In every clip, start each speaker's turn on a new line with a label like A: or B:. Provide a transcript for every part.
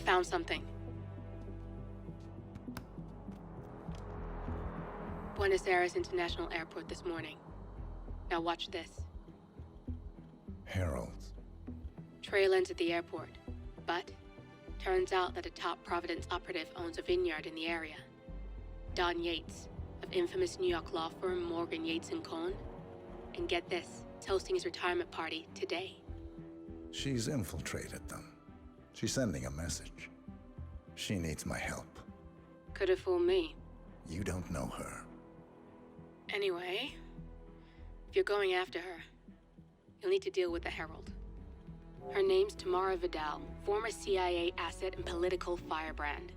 A: found something. Buenos Aires International Airport this morning. Now watch this.
B: Heralds.
A: Trail ends at the airport, but turns out that a top Providence operative owns a vineyard in the area. Don Yates, of infamous New York law firm Morgan, Yates & Cohn. And get this, is hosting his retirement party today.
B: She's infiltrated them. She's sending a message. She needs my help.
A: Could have fooled me.
B: You don't know her.
A: Anyway, if you're going after her, you'll need to deal with the Herald. Her name's Tamara Vidal, former CIA asset and political firebrand.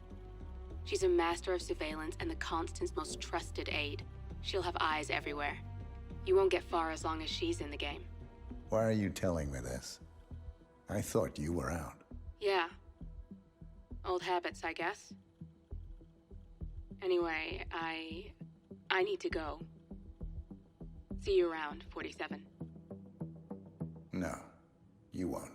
A: She's a master of surveillance and the Constant's most trusted aide. She'll have eyes everywhere. You won't get far as long as she's in the game.
B: Why are you telling me this? I thought you were out.
A: Yeah. Old habits, I guess. Anyway, I need to go. See you around, 47.
B: No, you won't.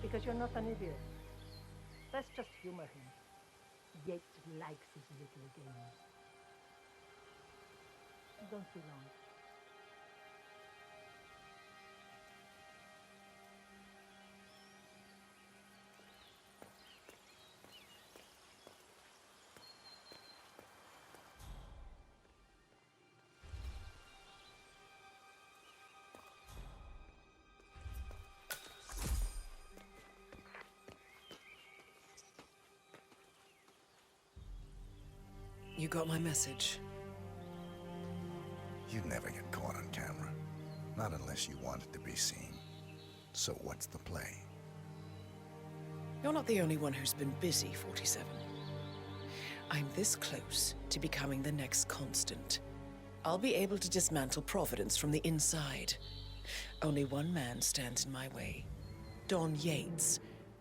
C: Because you're not an idiot. Let's just humor him. Yates likes his little games. Don't be long.
D: You got my message.
B: You'd never get caught on camera. Not unless you wanted to be seen. So what's the play?
D: You're not the only one who's been busy, 47. I'm this close to becoming the next Constant. I'll be able to dismantle Providence from the inside. Only one man stands in my way. Don Yates.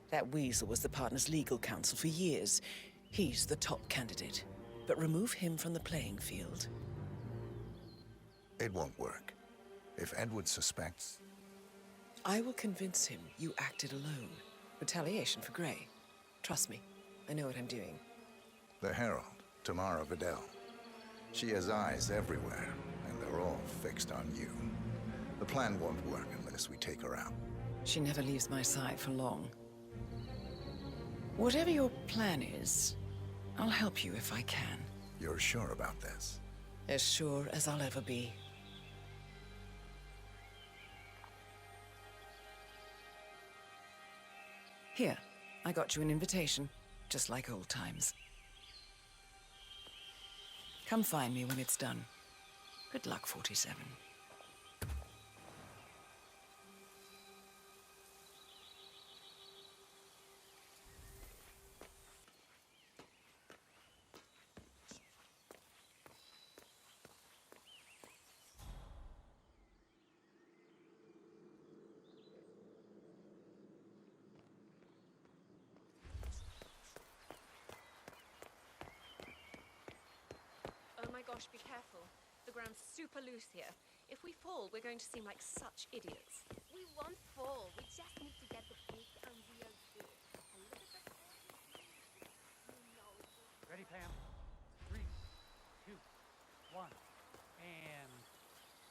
D: That weasel was the partner's legal counsel for years. He's the top candidate. But remove him from the playing field.
B: It won't work. If Edward suspects...
D: I will convince him you acted alone. Retaliation for Grey. Trust me, I know what I'm doing.
B: The Herald, Tamara Vidal. She has eyes everywhere, and they're all fixed on you. The plan won't work unless we take her out.
D: She never leaves my side for long. Whatever your plan is, I'll help you if I can.
B: You're sure about this?
D: As sure as I'll ever be. Here, I got you an invitation, just like old times. Come find me when it's done. Good luck, 47.
E: Oh my gosh, be careful. The ground's super loose here. If we fall, we're going to seem like such idiots.
F: We won't fall. We just need to get the big and real good. A little bit
G: Ready, Pam? 3, 2, 1, and...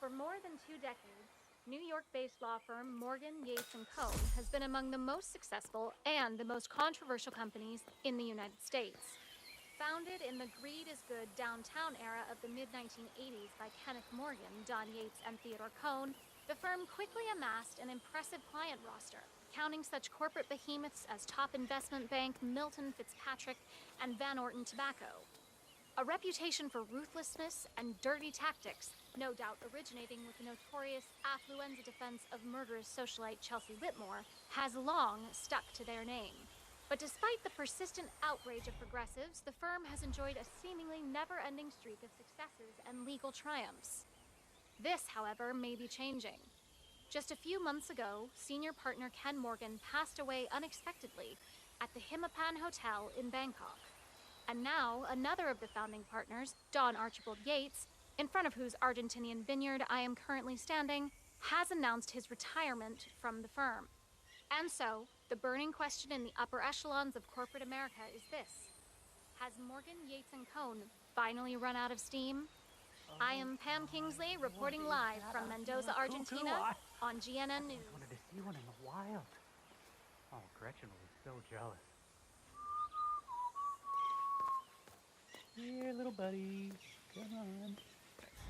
H: For more than 2 decades, New York-based law firm Morgan, Yates & Cohn has been among the most successful and the most controversial companies in the United States. Founded in the greed is good downtown era of the mid-1980s by Kenneth Morgan, Don Yates, and Theodore Cohn, the firm quickly amassed an impressive client roster, counting such corporate behemoths as Top Investment Bank, Milton Fitzpatrick, and Van Orton Tobacco. A reputation for ruthlessness and dirty tactics, no doubt originating with the notorious affluenza defense of murderous socialite Chelsea Whitmore, has long stuck to their name. But despite the persistent outrage of progressives, the firm has enjoyed a seemingly never-ending streak of successes and legal triumphs. This, however, may be changing. Just a few months ago, senior partner Ken Morgan passed away unexpectedly at the Hitman Hotel in Bangkok. And now, another of the founding partners, Don Archibald Yates, in front of whose Argentinian vineyard I am currently standing, has announced his retirement from the firm. And so, the burning question in the upper echelons of corporate America is this: has Morgan, Yates & Cohn finally run out of steam? I am Pam Kingsley, reporting live from Mendoza, Argentina, on GNN News.
G: I wanted to see one in the wild. Oh, Gretchen will be so jealous. Here, little buddy. Come on.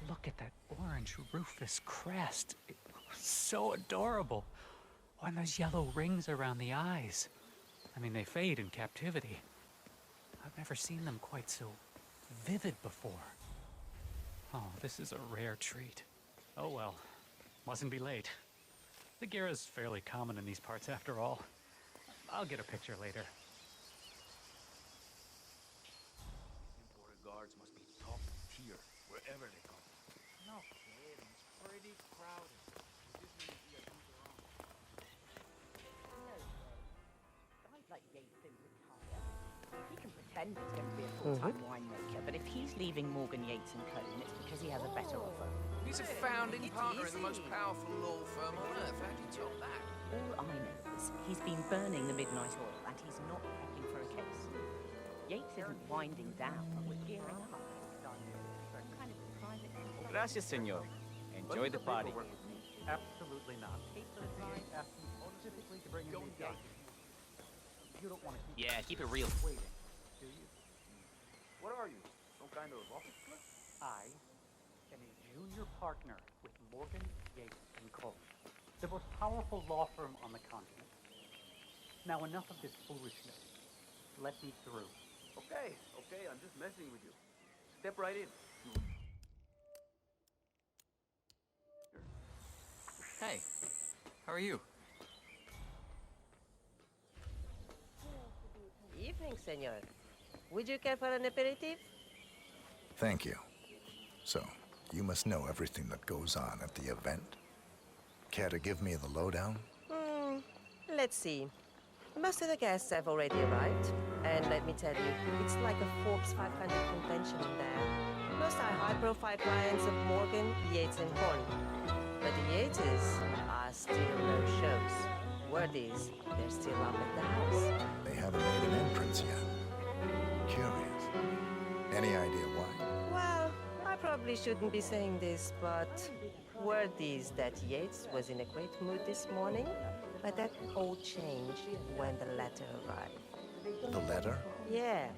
G: Look at that orange rufous crest. It's so adorable. Oh, and those yellow rings around the eyes. I mean, they fade in captivity. I've never seen them quite so vivid before. Oh, this is a rare treat. Oh well, mustn't be late. The Gira's fairly common in these parts after all. I'll get a picture later.
I: Imported guards must be top tier wherever they come.
G: No kidding, it's pretty crowded.
J: Guys like Yates don't retire. He can pretend he's going to be a full-time winemaker, but if he's leaving Morgan, Yates & Cohn, it's because he has a better offer.
I: He's a founding partner in the most powerful law firm on earth. How do you top that?
J: All I know is he's been burning the midnight oil, and he's not prepping for a case. Yates isn't winding down, but we're gearing up. Kind of private.
K: Gracias, senor. Enjoy the party.
G: Absolutely not. Asked me specifically to bring him these guys. You don't want to keep
K: Keep it real.
G: waiting, do you?
I: What are you? Some kind of office clerk?
G: I am a junior partner with Morgan, Yates & Cohn, the most powerful law firm on the continent. Now, enough of this foolishness. Let me through.
I: Okay, I'm just messing with you. Step right in.
K: Hey, how are you?
J: Evening, senor. Would you care for an aperitif?
B: Thank you. So, you must know everything that goes on at the event? Care to give me the lowdown?
J: Let's see. Most of the guests have already arrived, and let me tell you, it's like a Forbes 500 convention in there. Most are high-profile clients of Morgan, Yates & Cohn. But the Yateses are still no shows. Word is, they're still up at the house.
B: They haven't made an entrance yet. Curious. Any idea why?
J: Well, I probably shouldn't be saying this, but word is that Yates was in a great mood this morning, but that all changed when the letter arrived.
B: The letter?
J: Yeah,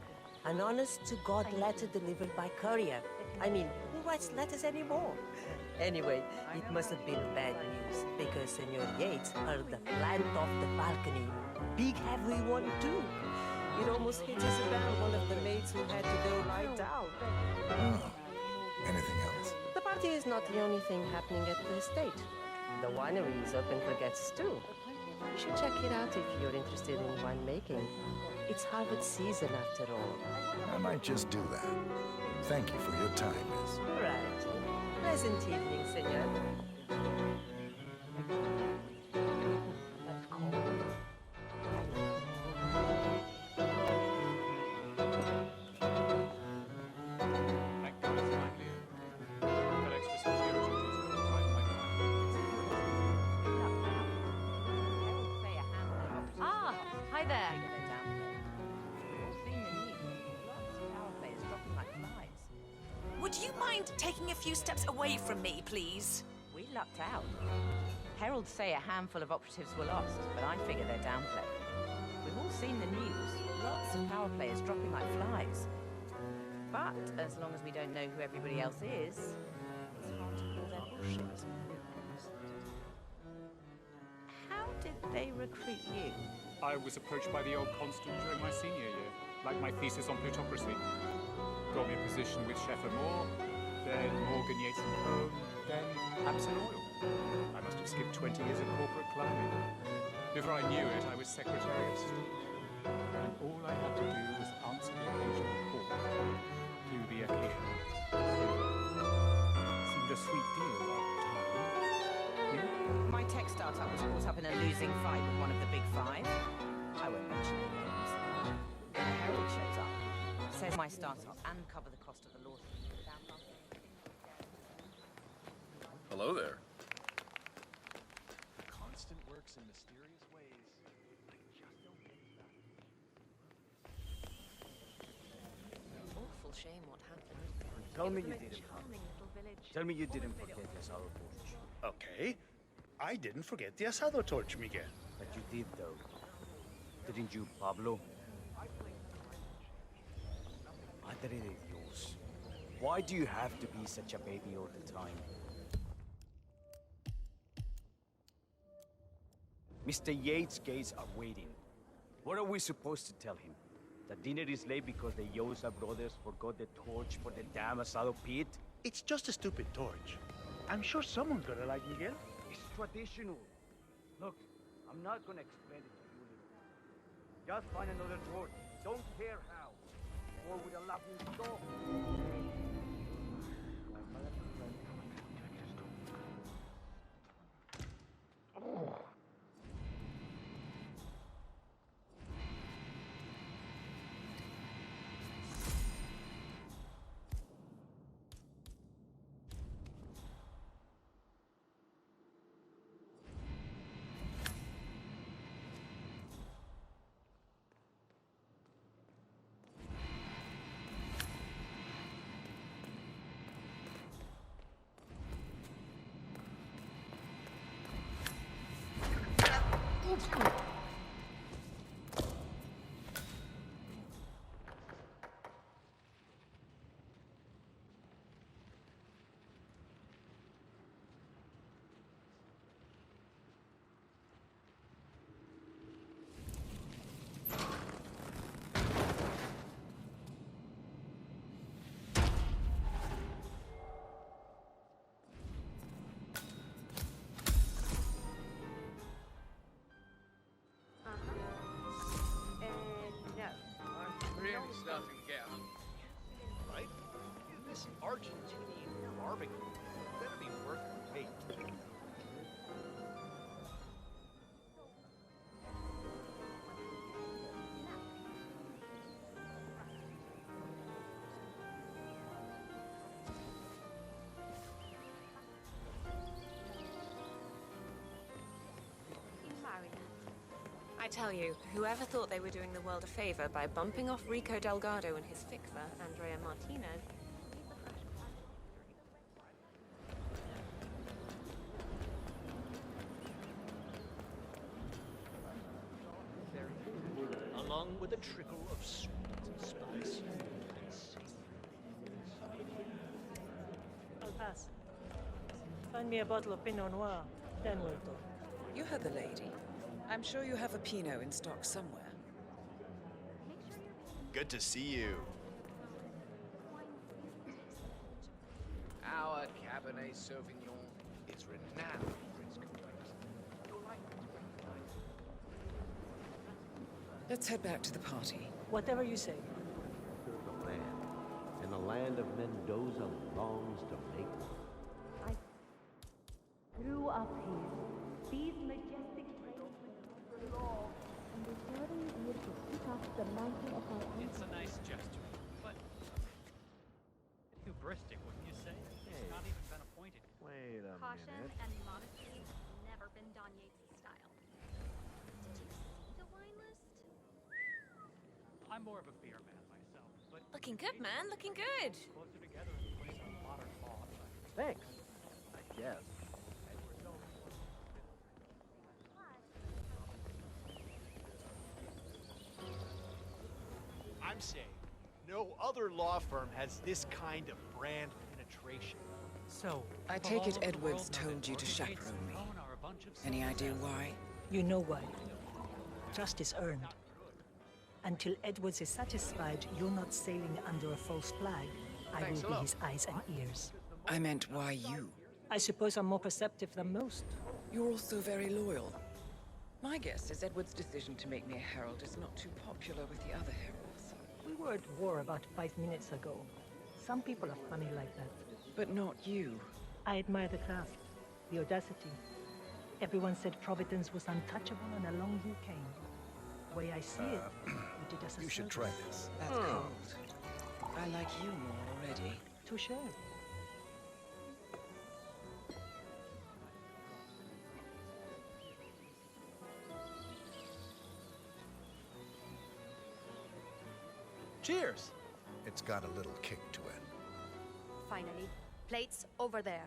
J: an honest-to-God letter delivered by courier. I mean, who writes letters anymore? Anyway, it must have been bad news, because Senor Yates heard the plant off the balcony. Big heavy one, too. It almost hit Isabel, one of the maids who had to go lie down.
B: Oh. Anything else?
J: The party is not the only thing happening at the estate. The winery is open for guests, too. You should check it out if you're interested in winemaking. It's harvest season, after all.
B: I might just do that. Thank you for your time, miss.
J: Right. Pleasant evening, senor.
G: That's cold.
K: Thank God it's finally got extra security details right in my
J: Ah, hi there.
L: Would you mind taking a few steps away from me, please?
J: We lucked out. Heralds say a handful of operatives were lost, but I figure they're downplayed. We've all seen the news. Lots of power players dropping like flies. But as long as we don't know who everybody else is, it's hard to call their bullshit. How did they recruit you?
M: I was approached by the old constant during my senior year, like my thesis on plutocracy. Got me a position with Chef Moore, then Morgan, Yates & Cohn, then Absent Oil. I must have skipped 20 years of corporate climbing. Before I knew it, I was Secretary of State. And all I had to do was answer the occasional call, do the occasional favor. Seemed a sweet deal at the time. You?
L: My tech startup was caught up in a losing fight with one of the big five. I won't mention any names. Then a herald shows up. Says my startup and cover the cost of the lawsuit without bumping anything.
N: Hello there.
I: Constant works in mysterious ways. I just don't get that.
E: Awful shame what happened.
I: Tell me
E: It was
I: you
E: the most
I: didn't.
E: charming little village.
I: Tell me you didn't forget the asado torch.
O: Okay. I didn't forget the asado torch, Miguel.
I: But you did, though. Didn't you, Pablo? Madre de Dios. Why do you have to be such a baby all the time? Mr. Yates' gates are waiting. What are we supposed to tell him? That dinner is late because the Yosa brothers forgot the torch for the damn asado pit?
O: It's just a stupid torch. I'm sure someone's gonna like Miguel.
I: It's traditional. Look, I'm not gonna explain it to you. Just find another torch. Don't care how. Or with a laughing stock.
N: Really stuffing gal. Right? This Argentinian barbecue better be worth the wait.
E: I tell you, whoever thought they were doing the world a favor by bumping off Rico Delgado and his fixer, Andrea Martinez.
N: Along with a trickle of sweet spice.
C: I'll pass. Find me a bottle of Pinot Noir, then we'll talk.
D: You heard the lady. I'm sure you have a Pinot in stock somewhere.
N: Good to see you. Our Cabernet Sauvignon is renowned for its complexity. You'll like it.
D: Let's head back to the party.
C: Whatever you say.
P: The land, and the land of Mendoza longs to make one.
C: I grew up here. These majestic trails were law, and the journey here to pick up the mantle of our
G: It's a nice gesture, but hubristic, wouldn't you say? He's not even been appointed.
P: Wait a
H: Caution
P: minute.
H: and modesty have never been Don Yates' style. Did you see the wine list?
G: I'm more of a beer man myself, but
E: Looking good, man. Looking good.
G: closer together in the place of modern thought.
P: Thanks. I guess.
O: I'm saying, no other law firm has this kind of brand penetration.
G: So,
D: I take it Edwards told you to chaperone me. Any idea why?
C: You know why. Trust is earned. Until Edwards is satisfied you're not sailing under a false flag, I will be his eyes and ears.
D: I meant why you.
C: I suppose I'm more perceptive than most.
D: You're also very loyal. My guess is Edward's decision to make me a herald is not too popular with the other heralds.
C: We were at war about 5 minutes ago. Some people are funny like that.
D: But not you.
C: I admire the craft, the audacity. Everyone said Providence was untouchable, and along you came. The way I see it, you did us a
B: You should
C: service.
B: try this.
D: That's cold. I like you more already.
C: Touché.
O: Cheers!
B: It's got a little kick to it.
F: Finally. Plates over there.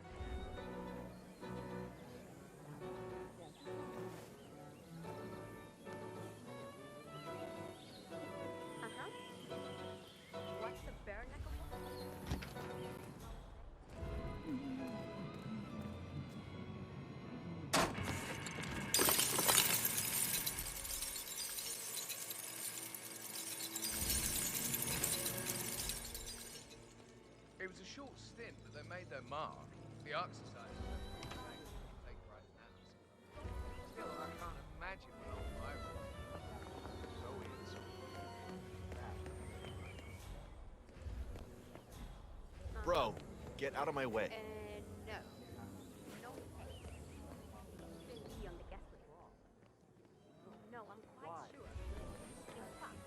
F: What's the bare knuckle?
N: It was a short stint, but they made their mark. The Ark Society take right now. Still, I can't imagine what old Byron so is.
O: Bro, get out of my way.
F: No. No thanks. Shouldn't be on the guest list. No, I'm quite sure. In fact,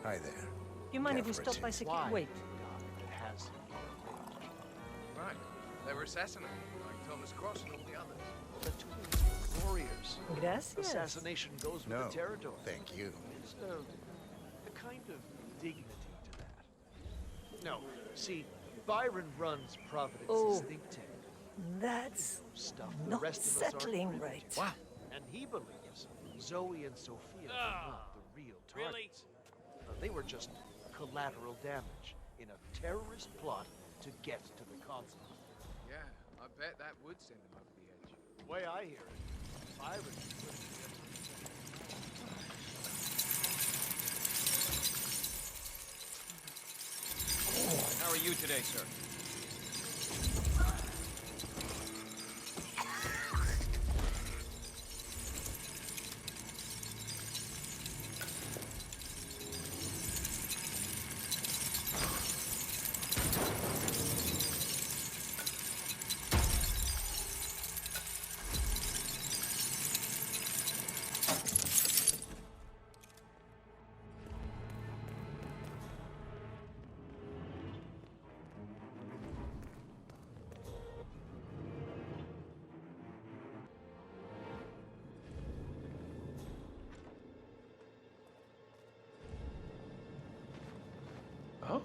B: Hi there.
C: You mind if we
B: Careful,
C: stop by
B: it's-
C: security? Wait.
O: It has.
N: Right. They were assassinated, like Thomas Cross and all the others.
O: The tools warriors.
C: Gracias.
O: Assassination goes with
B: No,
O: the territory.
B: thank you.
O: There's a kind of dignity to that. No, see, Byron runs Providence's
C: Oh.
O: think tank.
C: That's
O: Stuff the
C: not
O: rest of us aren't
C: settling
O: privy
C: right.
O: to. Wow. And he believes Zoe and Sophia are not the real targets. They were just collateral damage in a terrorist plot to get to the consul.
N: Yeah, I bet that would send them over the edge.
O: The way I hear it, Byron
N: How are you today, sir?
O: Oh.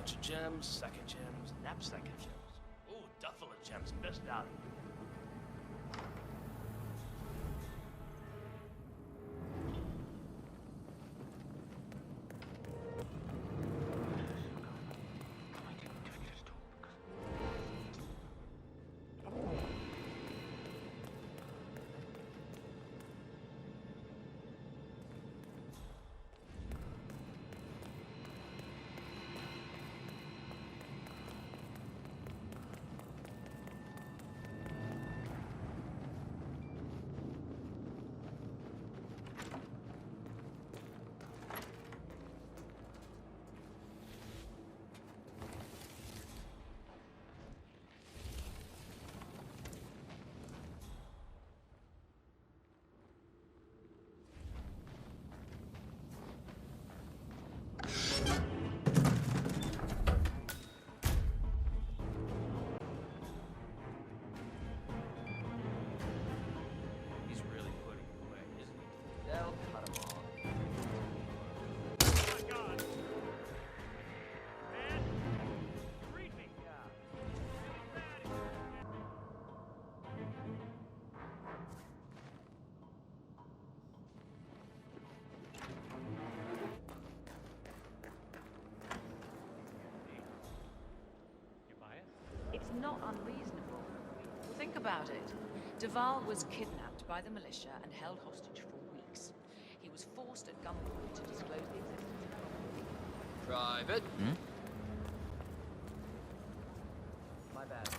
Q: pouch of gems, sack of gems, knapsack of gems. Ooh, duffel of gems, best value. He's really putting it away, isn't he? They'll cut him off. Oh my God! Man, read me. Yeah.
G: You buy it?
L: It's not unreasonable. Think about it. Duval was kidnapped by the militia and held hostage for weeks. He was forced at gunpoint to disclose the existence of...
N: Private.
L: My bad.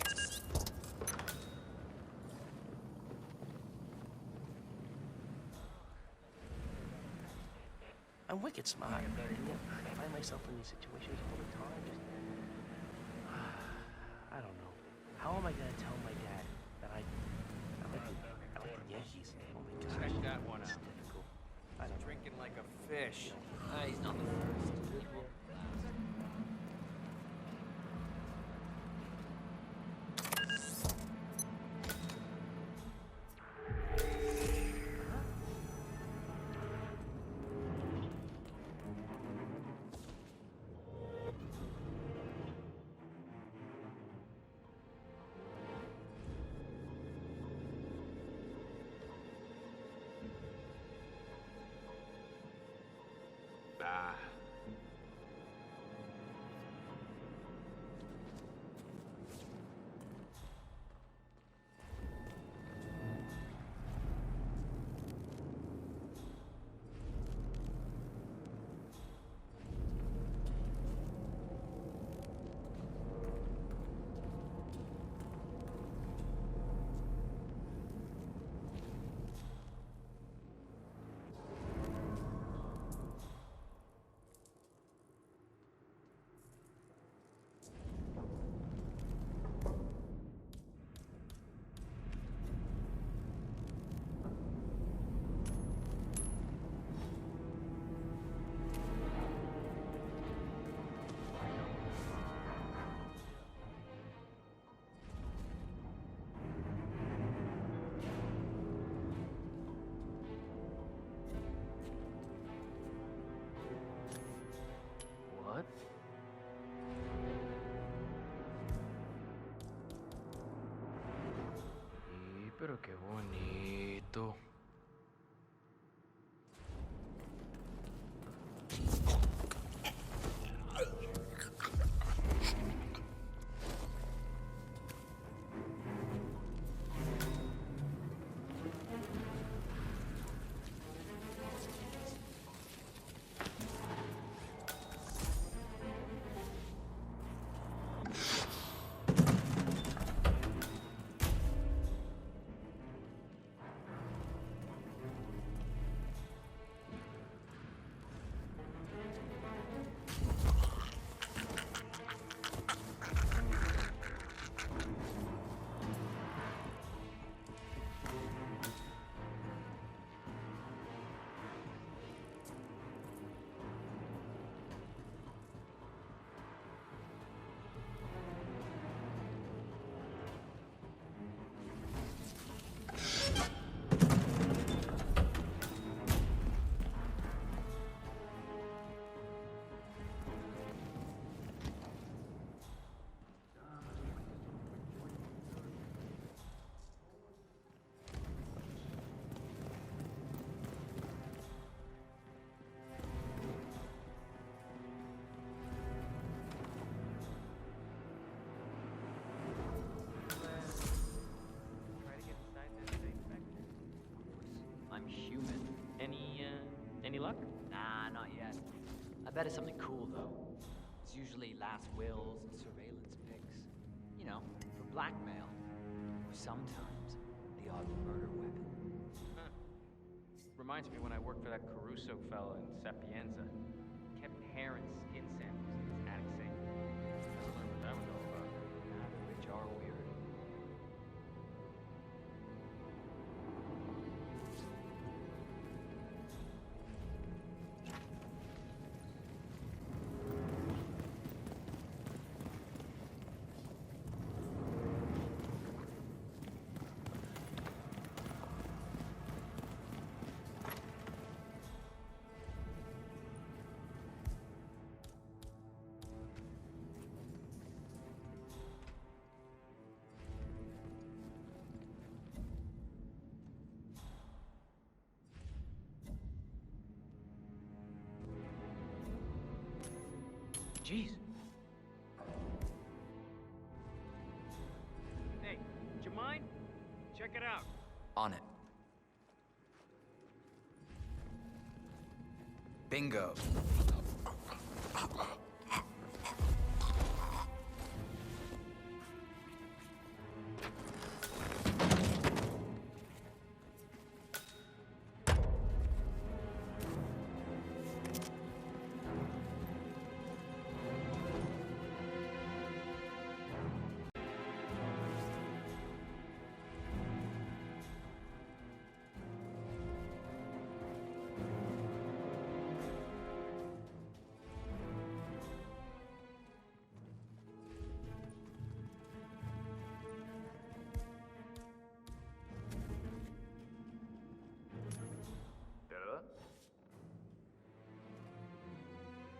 Q: I'm wicked smart, and yet I find myself in these situations all the time. Just, I don't know. How am I gonna tell my dad that I like the Yankees? Oh my gosh.
N: Check that one
Q: It's
N: out.
Q: difficult. I don't know.
N: Drinking like a fish. He's not the first.
P: Ah.
Q: What?
N: Pero qué bonito.
R: bet it's something cool, though. It's usually last wills and surveillance pics. You know, for blackmail. Or sometimes the odd murder weapon.
S: Huh. Reminds me when I worked for that Caruso fella in Sapienza. Kept hair and skin samples in his attic safe. Never learned what that was all about.
R: Ah, the rich are weird.
S: Jeez. Hey, would you mind? Check it out.
T: On it. Bingo.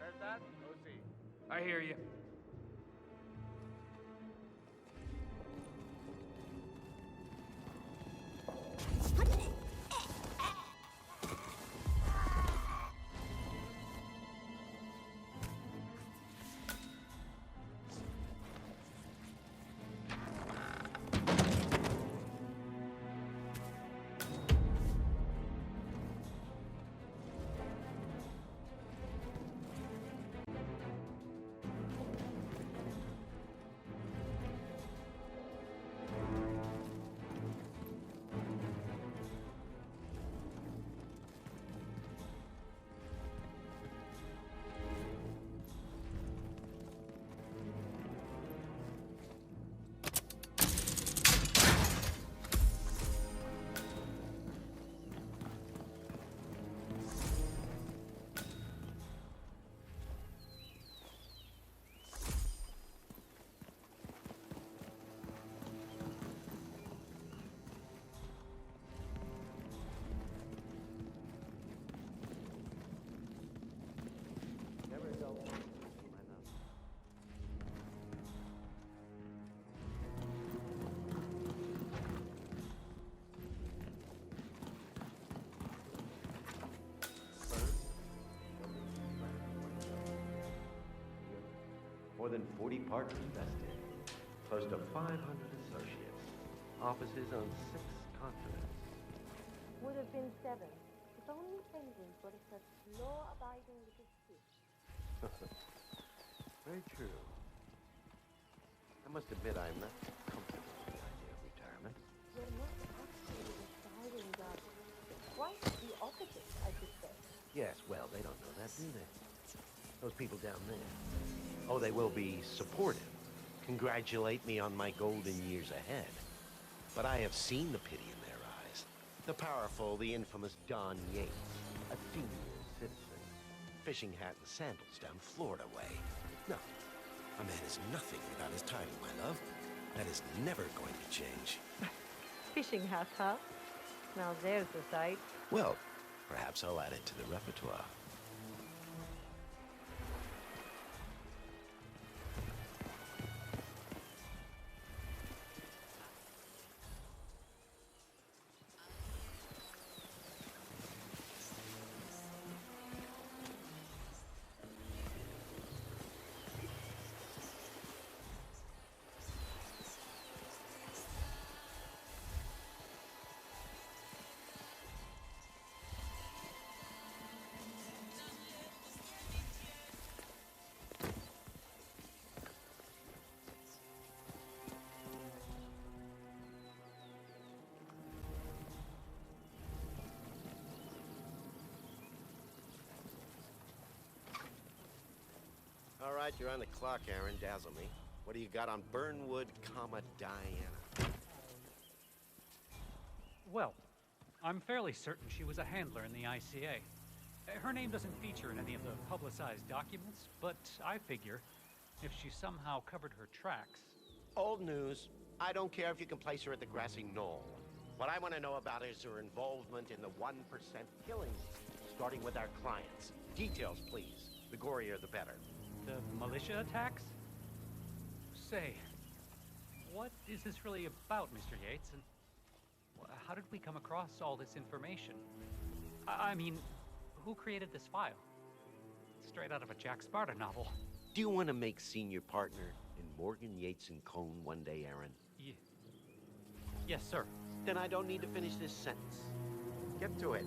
S: Heard that? OC. I hear you.
P: More than 40 partners vested. Close to 500 associates. Offices on 6 continents.
F: Would have been 7. If only Penguins were such law-abiding little fish.
P: Very true. I must admit I'm not comfortable with the idea of retirement.
F: You're not actually retiring, darling. Quite the opposite, I should say.
P: Yes, well, they don't know that, do they? Those people down there. Oh, they will be supportive. Congratulate me on my golden years ahead. But I have seen the pity in their eyes. The powerful, the infamous Don Yates, a senior citizen. Fishing hat and sandals down Florida way. No, a man is nothing without his title, my love. That is never going to change.
F: Fishing hat, huh? Now there's the sight.
P: Well, perhaps I'll add it to the repertoire. All right, you're on the clock, Aaron. Dazzle me. What do you got on Burnwood, Diana?
G: Well, I'm fairly certain she was a handler in the ICA. Her name doesn't feature in any of the publicized documents, but I figure if she somehow covered her tracks...
P: Old news. I don't care if you can place her at the grassy knoll. What I want to know about is her involvement in the 1% killings, starting with our clients. Details, please. The gorier, the better.
G: The militia attacks? Say, what is this really about, Mr. Yates? And how did we come across all this information? I mean, who created this file? Straight out of a Jack Sparta novel.
P: Do you want to make senior partner in Morgan, Yates & Cohn one day, Aaron?
G: Yes, sir.
P: Then I don't need to finish this sentence. Get to it.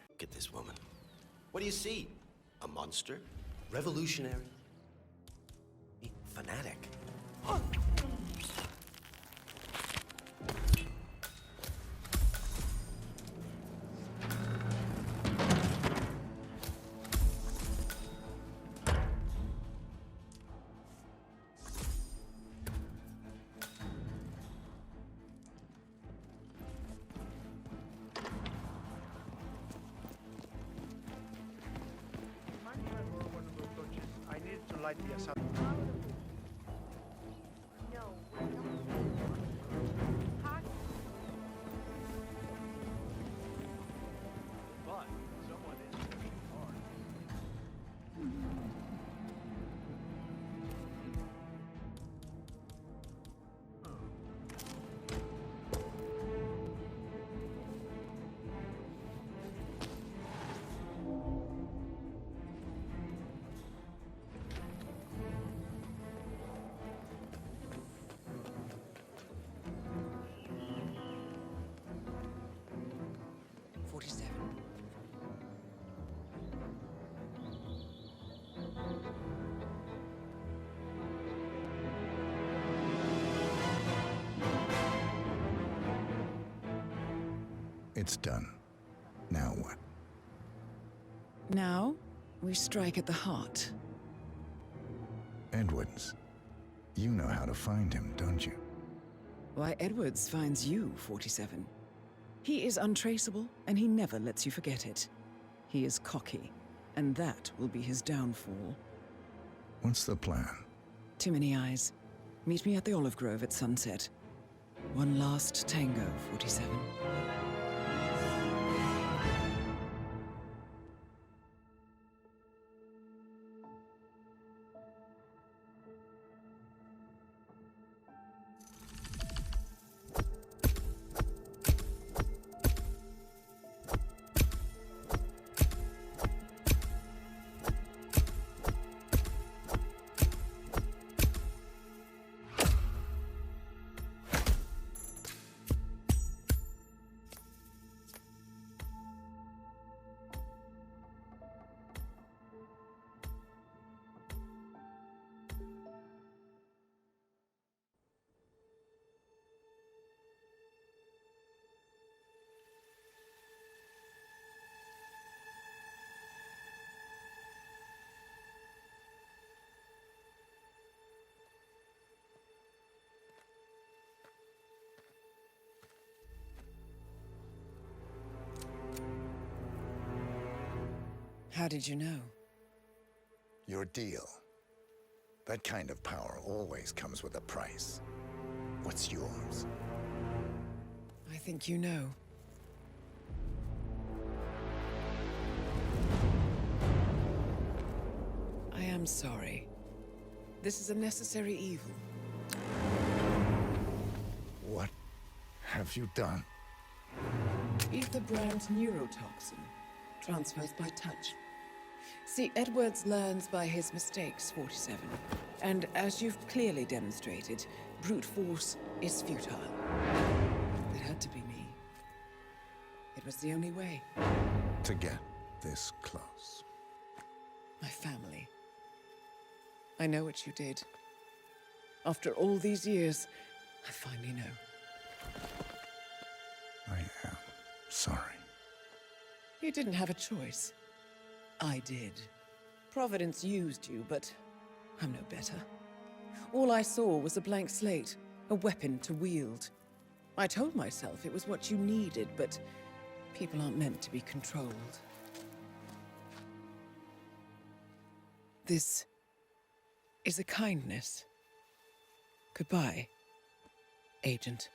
P: Look at this woman. What do you see? A monster? Revolutionary? Fanatic?
O: I need to light the assault. But someone is pushing hard.
B: It's done. Now what?
D: Now, we strike at the heart.
B: Edwards. You know how to find him, don't you?
D: Why, Edwards finds you, 47. He is untraceable, and he never lets you forget it. He is cocky, and that will be his downfall.
B: What's the plan?
D: Too many eyes. Meet me at the olive grove at sunset. One last tango, 47. How did you know?
B: Your deal. That kind of power always comes with a price. What's yours?
D: I think you know. I am sorry. This is a necessary evil.
B: What have you done?
D: Ether brand neurotoxin transfers by touch. See, Edwards learns by his mistakes, 47. And as you've clearly demonstrated, brute force is futile. It had to be me. It was the only way.
B: To get this close.
D: My family. I know what you did. After all these years, I finally know.
B: I am sorry.
D: You didn't have a choice. I did. Providence used you, but I'm no better. All I saw was a blank slate, a weapon to wield. I told myself it was what you needed, but people aren't meant to be controlled. This is a kindness. Goodbye, Agent.